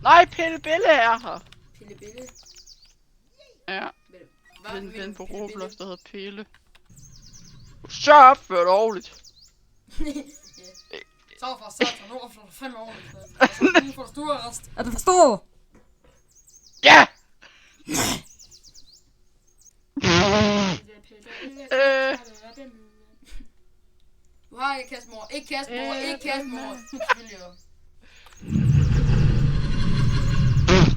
Nej, Pelle Belle er her. Pelle Belle? Ja. Hvad En ven på Pelle Roblox, der hedder Pelle. Så opfør dig ordentligt. Så for satan, nu opfører du fandme ordentligt. Altså, nu får du stuearrest. Er du forstået? Ja! Du har ikke kastmor, ikke kastmor, ikke kastmor. Selvfølgelig jo.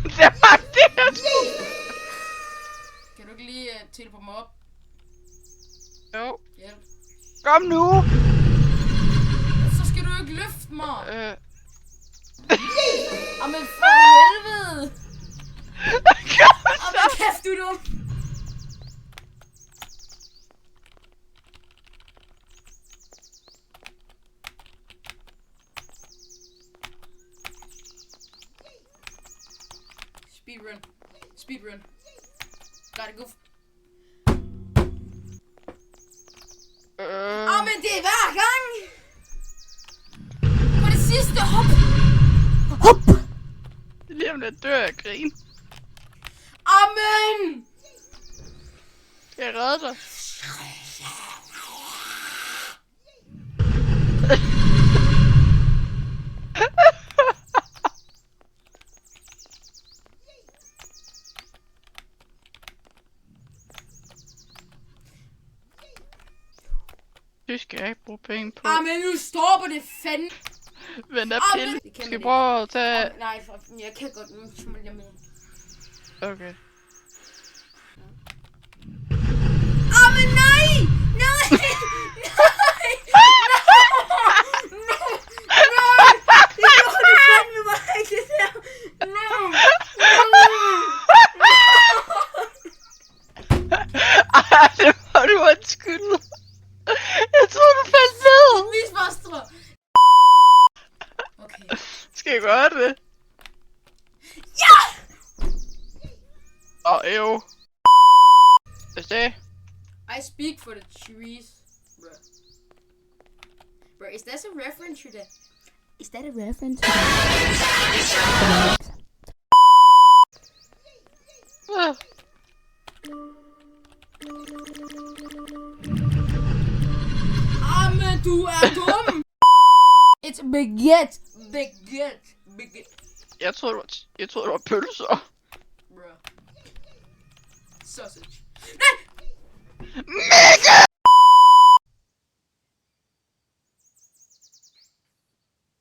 Det var det, jeg skulle. Kan du ikke lige teleportere mig op? Jo. Hjælp. Kom nu! Så skal du ikke løfte mig. Jamen for helvede! Jamen kæft, du er dum! Speedrun. Speedrun. Gotta go. Men det er hver gang! På det sidste hop! Hop! Lige om lidt dør jeg grin. Amen! Skal jeg redde dig? Det skal jeg ikke bruge penge på. Men nu stopper det fandme! Men der Pille. Skal jeg prøve at tage... Nej, jeg kan godt nu. Okay. Men nej! Nej! Nej! Det gjorde det fandme mig ikke, det der! Ej, det var du undskylde. Jeg troede, du faldt ned. Misfoster! Okay. Skal jeg gøre det? Ja! Jo. Hvad sagde? I speak for the trees, bruh. Bruh, is that a reference to the... Is that a reference to the... Men du er dum! It's baguette! Baguette! Jeg troede, det var pølser. Bruh. Sausage. Mega!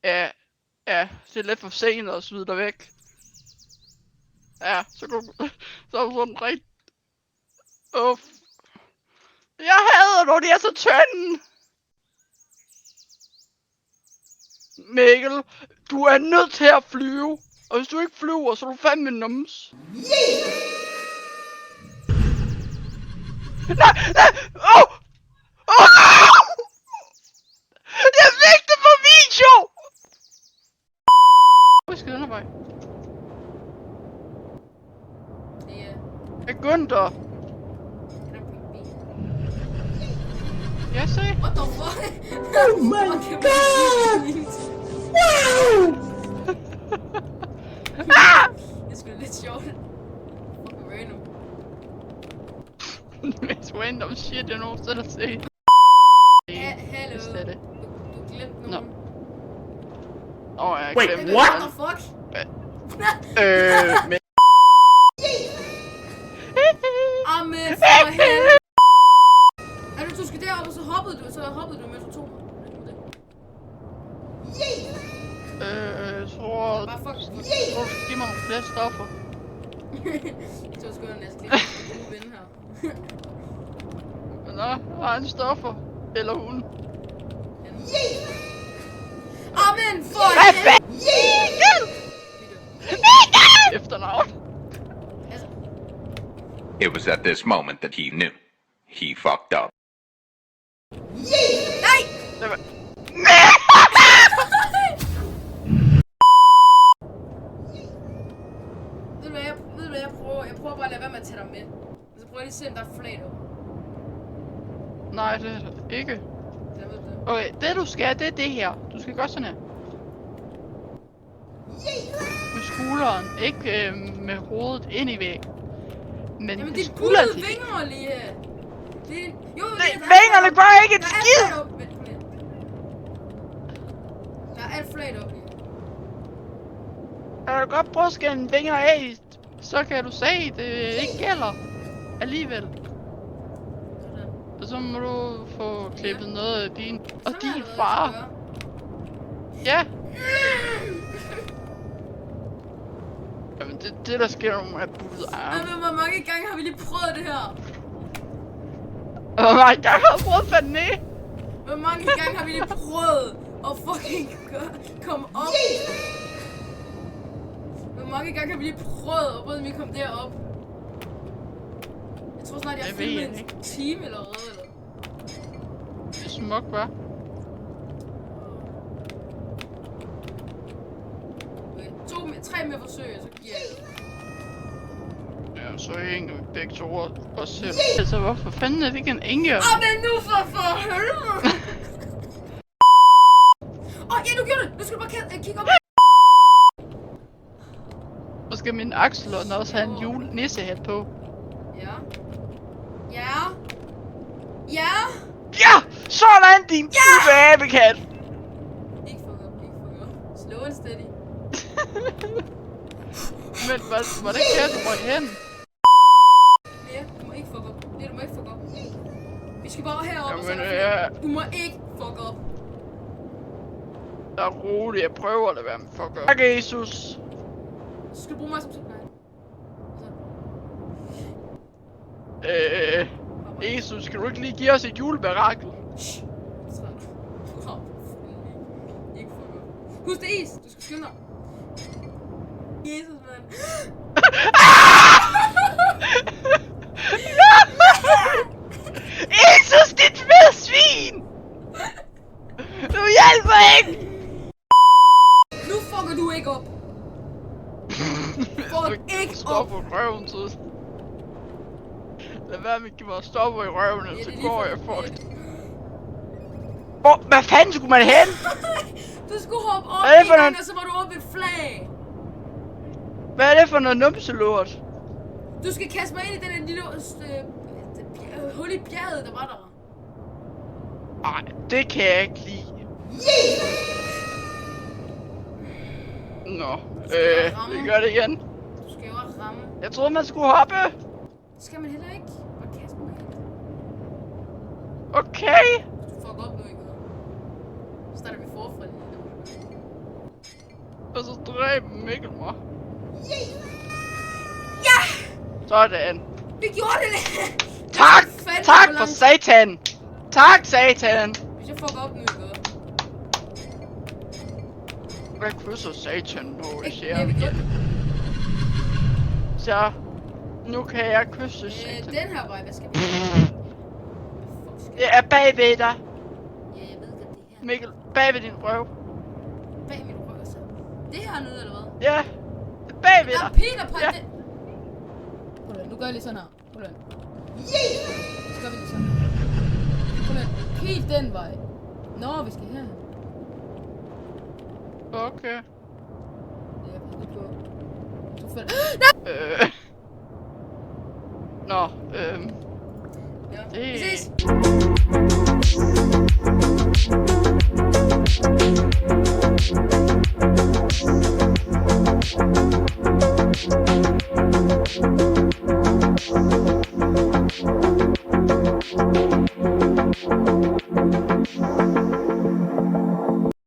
Ja, det er lidt for sent at smide dig væk. Ja, så er du sådan rigtig... Uff. Jeg hader, når de er så tynde. Mikkel, du er nødt til at flyve. Og hvis du ikke flyver, så er du fandme nums. Nej! Jeg fik det på video! Hvor skal den her vej? Det er... Jeg Gunther. Jeg sagde. What the fuck? Oh my god! Wow! Det er sgu lidt sjovt. Fucking random. Mest random shit, jeg nogensinde har set. Hallo. Du glemte nogen. Jeg glemte what the fuck? men... Amen, for helvede. Du skal derop, og så hoppede du, mens du tog mig. Jeg tror... Du skal give mig nogle flere stoffer. Jeg tror sgu, at jeg skal lige have gode ven her. Nå, har han stoffer? Eller hun? Amen, for helvede! Efternavn. It was at this moment that he knew. He fucked up. Nej! Ved du hvad jeg prøver? Jeg prøver bare at lade være med at tage dig med. Så prøver jeg lige at se, om der er flag derovre. Nej, det er det ikke. Jeg ved det. Okay, det du skal, det er det her. Du skal gøre sådan her. Med skulderen. Ikke med hovedet ind i væggen. Men Jamen, med det er skulderen bullede til vinger lige. Det er... Jo, vingerne gør ikke et skid! Der er fladt op. Vent lidt. Der er alt fladt op lige. Jeg kan godt prøve at skære en vinger af, så kan du se, det ikke gælder alligevel. Sådan. Og så må du få klippet noget af din og Sådan er din der noget, far. jeg skal gøre. Ja. Jamen det der sker, når man er bullet arm. Men hvor mange gange har vi lige prøvet det her? Hvor mange gange har du prøvet at falde ned? Hvor mange gange har vi lige prøvet at fucking komme op? Hvor mange gange har vi lige prøvet at prøve, at vi kom derop? Jeg tror snart, jeg har Det ved filmet jeg en ikke. time eller hvad. Det er smukt, hva'? Okay, 3 med forsøg, så giver jeg det. Ja, så hænger vi begge to os selv. Altså, hvorfor fanden er det ikke en engel? Men nu for helvede! Ja, du gjorde det! Nu skal du bare kigge op. Og skal min Axelon også have en julenissehat på? Ja. Ja. Ja. Ja! Sådan, din dybe abekat! Ikke fuck op. Slow and steady. Men hvordan kan du mig hen? Lea, du må ikke fuck op. Lea, du må ikke fuck op. Vi skal bare herop og så Jamen, er der flere. Du må ikke fuck op. Der er roligt, jeg prøver at lade være med fuck up. Tak, Jesus. Så skal du bruge mig som nej. Jesus, kan du ikke lige give os et julemirakel? Shh. Så. Ikke fuck op. Husk det is. Du skal skynde dig. Jesus, mand. Jesus, dit fede svin! Du hjælper ikke! Nu fucker du ikke op. Fuck ikke op. Stop på røven, så. Lad være med at give mig stopper i røven, Ja, så det er lige går for- jeg fucked. Hvad fanden skulle man hen? Du skulle hoppe op Hvad er det for en gang, noget? og så var du oppe et flag. Hvad er det for noget numselort? Du skal kaste mig ind i den der lille hul i bjerget, der var der. Nej, det kan jeg ikke lide. Nå, vi gør det igen. Du skal jo også ramme. Jeg troede, man skulle hoppe. Det skal man heller ikke. Bare kaste mig ind. Okay. Du fuck op nu, ikke? Så starter vi forfra lige nu. Og så dræber Mikkel mig. Ja! Sådan. Vi gjorde det lidt! Tak! Fandme Tak for for langt. satan! Tak, satan! Hvis jeg fucker op nu, ikke? Jeg krydser satan nu, jeg Ja, vi siger. gjorde det. Så, nu kan jeg kysse satan. Den her vej, hvad skal vi? Fuck, skal Jeg er bagved dig, Ja, jeg ved godt det her. Mikkel. Bagved din røv. Bag min røv, så. Det her er noget, eller hvad? Ja, det er bagved Der er dig. piler på Ja. det. Prøv lige, nu gør jeg lige sådan her. Prøv lige. Så gør vi lige sådan her. Prøv lige. Pil den vej. Nå, vi skal herhen. Okay. Ja, pas lige på. Du falder. Nå, Ja. Det- Vi ses.